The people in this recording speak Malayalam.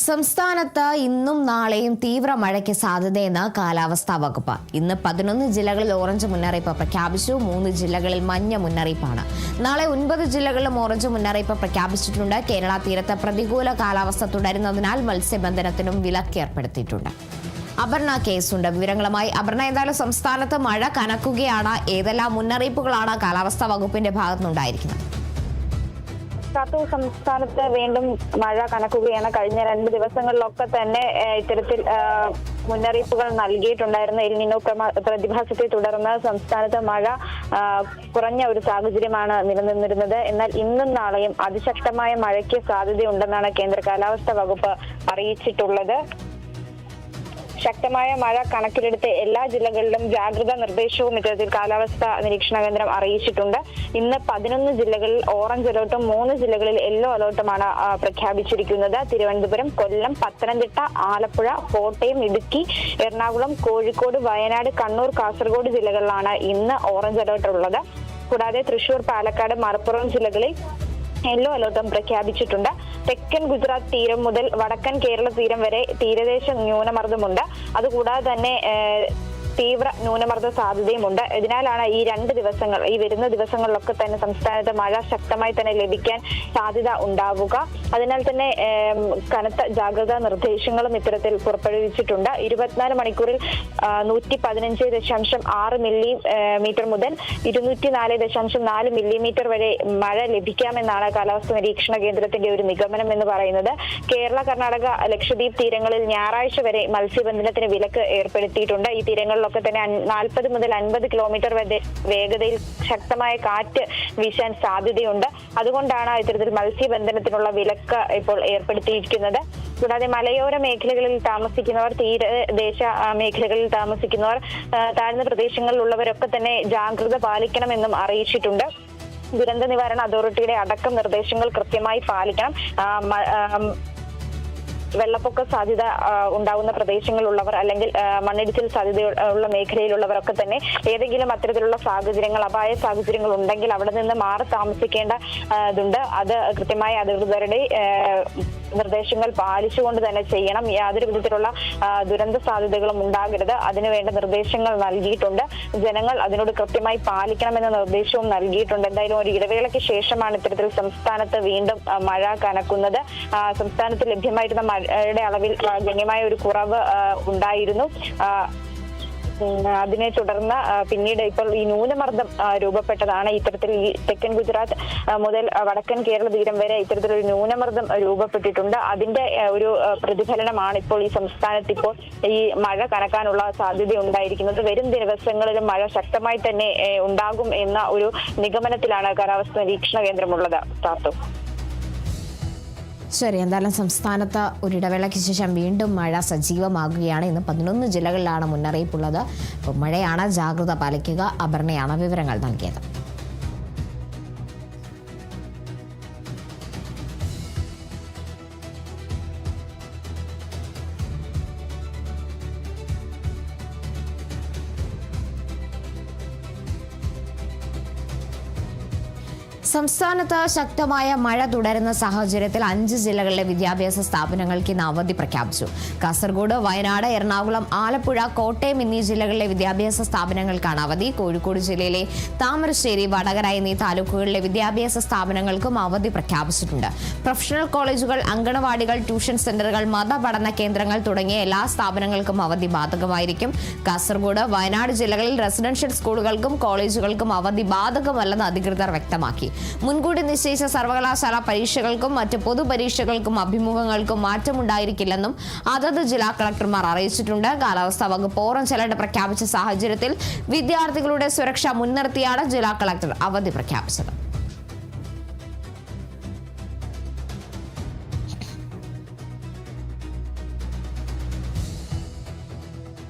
സംസ്ഥാനത്ത് ഇന്നും നാളെയും തീവ്ര മഴയ്ക്ക് സാധ്യതയെന്ന് കാലാവസ്ഥാ വകുപ്പ്. ഇന്ന് 11 ജില്ലകളിൽ ഓറഞ്ച് മുന്നറിയിപ്പ് പ്രഖ്യാപിച്ചു. 3 ജില്ലകളിൽ മഞ്ഞ മുന്നറിയിപ്പാണ്. നാളെ 9 ജില്ലകളിലും ഓറഞ്ച് മുന്നറിയിപ്പ് പ്രഖ്യാപിച്ചിട്ടുണ്ട്. കേരള തീരത്ത് പ്രതികൂല കാലാവസ്ഥ തുടരുന്നതിനാൽ മത്സ്യബന്ധനത്തിനും വിലക്ക് ഏർപ്പെടുത്തിയിട്ടുണ്ട്. അപർണ കേസുണ്ട്. വിവരങ്ങളുമായി അപർണ, എന്തായാലും സംസ്ഥാനത്ത് മഴ കനക്കുകയാണ്. ഏതെല്ലാം മുന്നറിയിപ്പുകളാണ് കാലാവസ്ഥാ വകുപ്പിന്റെ ഭാഗത്തുനിന്നുണ്ടായിരിക്കുന്നത്? സംസ്ഥാനത്ത് വീണ്ടും മഴ കനക്കുകയാണ്. കഴിഞ്ഞ 2 ദിവസങ്ങളിലൊക്കെ തന്നെ ഇത്തരത്തിൽ മുന്നറിയിപ്പുകൾ നൽകിയിട്ടുണ്ടായിരുന്നു. എൽ നിനോ പ്രതിഭാസത്തെ തുടർന്ന് സംസ്ഥാനത്ത് മഴ കുറഞ്ഞ ഒരു സാഹചര്യമാണ് നിലനിന്നിരുന്നത്. എന്നാൽ ഇന്നും നാളെയും അതിശക്തമായ മഴയ്ക്ക് സാധ്യതയുണ്ടെന്നാണ് കേന്ദ്ര കാലാവസ്ഥാ വകുപ്പ് അറിയിച്ചിട്ടുള്ളത്. ശക്തമായ മഴ കണക്കിലെടുത്ത് എല്ലാ ജില്ലകളിലും ജാഗ്രതാ നിർദ്ദേശവും ഇത്തരത്തിൽ കാലാവസ്ഥാ നിരീക്ഷണ കേന്ദ്രം അറിയിച്ചിട്ടുണ്ട്. ഇന്ന് 11 ജില്ലകളിൽ ഓറഞ്ച് അലർട്ടും 3 ജില്ലകളിൽ യെല്ലോ അലർട്ടുമാണ് പ്രഖ്യാപിച്ചിരിക്കുന്നത്. തിരുവനന്തപുരം, കൊല്ലം, പത്തനംതിട്ട, ആലപ്പുഴ, കോട്ടയം, ഇടുക്കി, എറണാകുളം, കോഴിക്കോട്, വയനാട്, കണ്ണൂർ, കാസർഗോഡ് ജില്ലകളിലാണ് ഇന്ന് ഓറഞ്ച് അലർട്ട് ഉള്ളത്. കൂടാതെ തൃശൂർ, പാലക്കാട്, മലപ്പുറം ജില്ലകളിൽ യെല്ലോ അലർട്ടും പ്രഖ്യാപിച്ചിട്ടുണ്ട്. തെക്കൻ ഗുജറാത്ത് തീരം മുതൽ വടക്കൻ കേരള തീരം വരെ തീരദേശ ന്യൂനമർദ്ദമുണ്ട്. അതുകൂടാതെ തന്നെ തീവ്ര ന്യൂനമർദ്ദ സാധ്യതയുമുണ്ട്. ഇതിനാലാണ് ഈ വരുന്ന ദിവസങ്ങളിലൊക്കെ തന്നെ സംസ്ഥാനത്ത് മഴ ശക്തമായി തന്നെ ലഭിക്കാൻ സാധ്യത ഉണ്ടാവുക. അതിനാൽ തന്നെ കനത്ത ജാഗ്രതാ നിർദ്ദേശങ്ങളും ഇത്തരത്തിൽ പുറപ്പെടുവിച്ചിട്ടുണ്ട്. 24 മണിക്കൂറിൽ 115.6 മില്ലിമീറ്റർ മുതൽ 204.4 മില്ലിമീറ്റർ വരെ മഴ ലഭിക്കാമെന്നാണ് കാലാവസ്ഥാ നിരീക്ഷണ കേന്ദ്രത്തിന്റെ ഒരു നിഗമനം എന്ന് പറയുന്നത്. കേരള, കർണാടക, ലക്ഷദ്വീപ് തീരങ്ങളിൽ ഞായറാഴ്ച വരെ മത്സ്യബന്ധനത്തിന് വിലക്ക് ഏർപ്പെടുത്തിയിട്ടുണ്ട്. ഈ തീരങ്ങളിലൊക്കെ തന്നെ 40 മുതൽ 50 കിലോമീറ്റർ വരെ വേഗതയിൽ ശക്തമായ കാറ്റ് വീശാൻ സാധ്യതയുണ്ട്. അതുകൊണ്ടാണ് ഇത്തരത്തിൽ മത്സ്യബന്ധനത്തിനുള്ള വിലക്ക് ഇപ്പോൾ ഏർപ്പെടുത്തിയിരിക്കുന്നത്. കൂടാതെ മലയോര മേഖലകളിൽ താമസിക്കുന്നവർ, തീരദേശ മേഖലകളിൽ താമസിക്കുന്നവർ, താഴ്ന്ന പ്രദേശങ്ങളിലുള്ളവരൊക്കെ തന്നെ ജാഗ്രത പാലിക്കണമെന്നും അറിയിച്ചിട്ടുണ്ട്. ദുരന്ത നിവാരണ അതോറിറ്റിയുടെ അടക്കം നിർദ്ദേശങ്ങൾ കൃത്യമായി പാലിക്കണം. വെള്ളപ്പൊക്ക സാധ്യത ഉണ്ടാകുന്ന പ്രദേശങ്ങളിലുള്ളവർ അല്ലെങ്കിൽ മണ്ണിടിച്ചിൽ സാധ്യതയുള്ള മേഖലയിലുള്ളവരൊക്കെ തന്നെ ഏതെങ്കിലും അത്തരത്തിലുള്ള സാഹചര്യങ്ങൾ, അപായ സാഹചര്യങ്ങൾ ഉണ്ടെങ്കിൽ അവിടെ നിന്ന് മാറി താമസിക്കേണ്ടതുണ്ട്. അത് കൃത്യമായി അധികൃതരുടെ നിർദ്ദേശങ്ങൾ പാലിച്ചുകൊണ്ട് തന്നെ ചെയ്യണം. യാതൊരു വിധത്തിലുള്ള ദുരന്ത സാധ്യതകളും ഉണ്ടാകരുത്. അതിനുവേണ്ട നിർദ്ദേശങ്ങൾ നൽകിയിട്ടുണ്ട്. ജനങ്ങൾ അതിനോട് കൃത്യമായി പാലിക്കണമെന്ന നിർദ്ദേശവും നൽകിയിട്ടുണ്ട്. എന്തായാലും ഒരു ഇടവേളയ്ക്ക് ശേഷമാണ് ഇത്തരത്തിൽ സംസ്ഥാനത്ത് വീണ്ടും മഴ കനക്കുന്നത്. സംസ്ഥാനത്ത് ലഭ്യമായിരുന്ന മഴയുടെ അളവിൽ ഗണ്യമായ ഒരു കുറവ് ഉണ്ടായിരുന്നു. അതിനെ തുടർന്ന് പിന്നീട് ഇപ്പോൾ ഈ ന്യൂനമർദ്ദം രൂപപ്പെട്ടതാണ്. ഇത്തരത്തിൽ ഈ തെക്കൻ ഗുജറാത്ത് മുതൽ വടക്കൻ കേരള തീരം വരെ ഇത്തരത്തിലൊരു ന്യൂനമർദ്ദം രൂപപ്പെട്ടിട്ടുണ്ട്. അതിന്റെ ഒരു പ്രതിഫലനമാണ് ഇപ്പോൾ ഈ സംസ്ഥാനത്ത് ഇപ്പോൾ ഈ മഴ കനക്കാനുള്ള സാധ്യത ഉണ്ടായിരിക്കുന്നത്. വരും ദിവസങ്ങളിലും മഴ ശക്തമായി തന്നെ ഉണ്ടാകും എന്ന ഒരു നിഗമനത്തിലാണ് കാലാവസ്ഥാ നിരീക്ഷണ കേന്ദ്രമുള്ളത്. ശരി, എന്തായാലും സംസ്ഥാനത്ത് ഒരിടവേളയ്ക്ക് ശേഷം വീണ്ടും മഴ സജീവമാകുകയാണ്. ഇന്ന് 11 ജില്ലകളിലാണ് മുന്നറിയിപ്പുള്ളത്. ഇപ്പോൾ മഴയാണ്, ജാഗ്രത പാലിക്കുക. അപർണയാണ് വിവരങ്ങൾ നൽകിയത്. സംസ്ഥാനത്ത് ശക്തമായ മഴ തുടരുന്ന സാഹചര്യത്തിൽ 5 ജില്ലകളിലെ വിദ്യാഭ്യാസ സ്ഥാപനങ്ങൾക്ക് ഇന്ന് അവധി പ്രഖ്യാപിച്ചു. കാസർഗോഡ്, വയനാട്, എറണാകുളം, ആലപ്പുഴ, കോട്ടയം എന്നീ ജില്ലകളിലെ വിദ്യാഭ്യാസ സ്ഥാപനങ്ങൾക്കാണ് അവധി. കോഴിക്കോട് ജില്ലയിലെ താമരശ്ശേരി, വടകര എന്നീ താലൂക്കുകളിലെ വിദ്യാഭ്യാസ സ്ഥാപനങ്ങൾക്കും അവധി പ്രഖ്യാപിച്ചിട്ടുണ്ട്. പ്രൊഫഷണൽ കോളേജുകൾ, അങ്കണവാടികൾ, ട്യൂഷൻ സെന്ററുകൾ, മതപഠന കേന്ദ്രങ്ങൾ തുടങ്ങിയ എല്ലാ സ്ഥാപനങ്ങൾക്കും അവധി ബാധകമായിരിക്കും. കാസർഗോഡ്, വയനാട് ജില്ലകളിൽ റെസിഡൻഷ്യൽ സ്കൂളുകൾക്കും കോളേജുകൾക്കും അവധി ബാധകമല്ലെന്ന് അധികൃതർ വ്യക്തമാക്കി. മുൻകൂട്ടി നിശ്ചയിച്ച സർവകലാശാല പരീക്ഷകൾക്കും മറ്റ് പൊതുപരീക്ഷകൾക്കും അഭിമുഖങ്ങൾക്കും മാറ്റമുണ്ടായിരിക്കില്ലെന്നും അതത് ജില്ലാ കളക്ടർമാർ അറിയിച്ചിട്ടുണ്ട്. കാലാവസ്ഥാ വകുപ്പ് ഓറഞ്ച് അലർട്ട് പ്രഖ്യാപിച്ച സാഹചര്യത്തിൽ വിദ്യാർത്ഥികളുടെ സുരക്ഷ മുൻനിർത്തിയാണ് ജില്ലാ കളക്ടർ അവധി പ്രഖ്യാപിച്ചത്.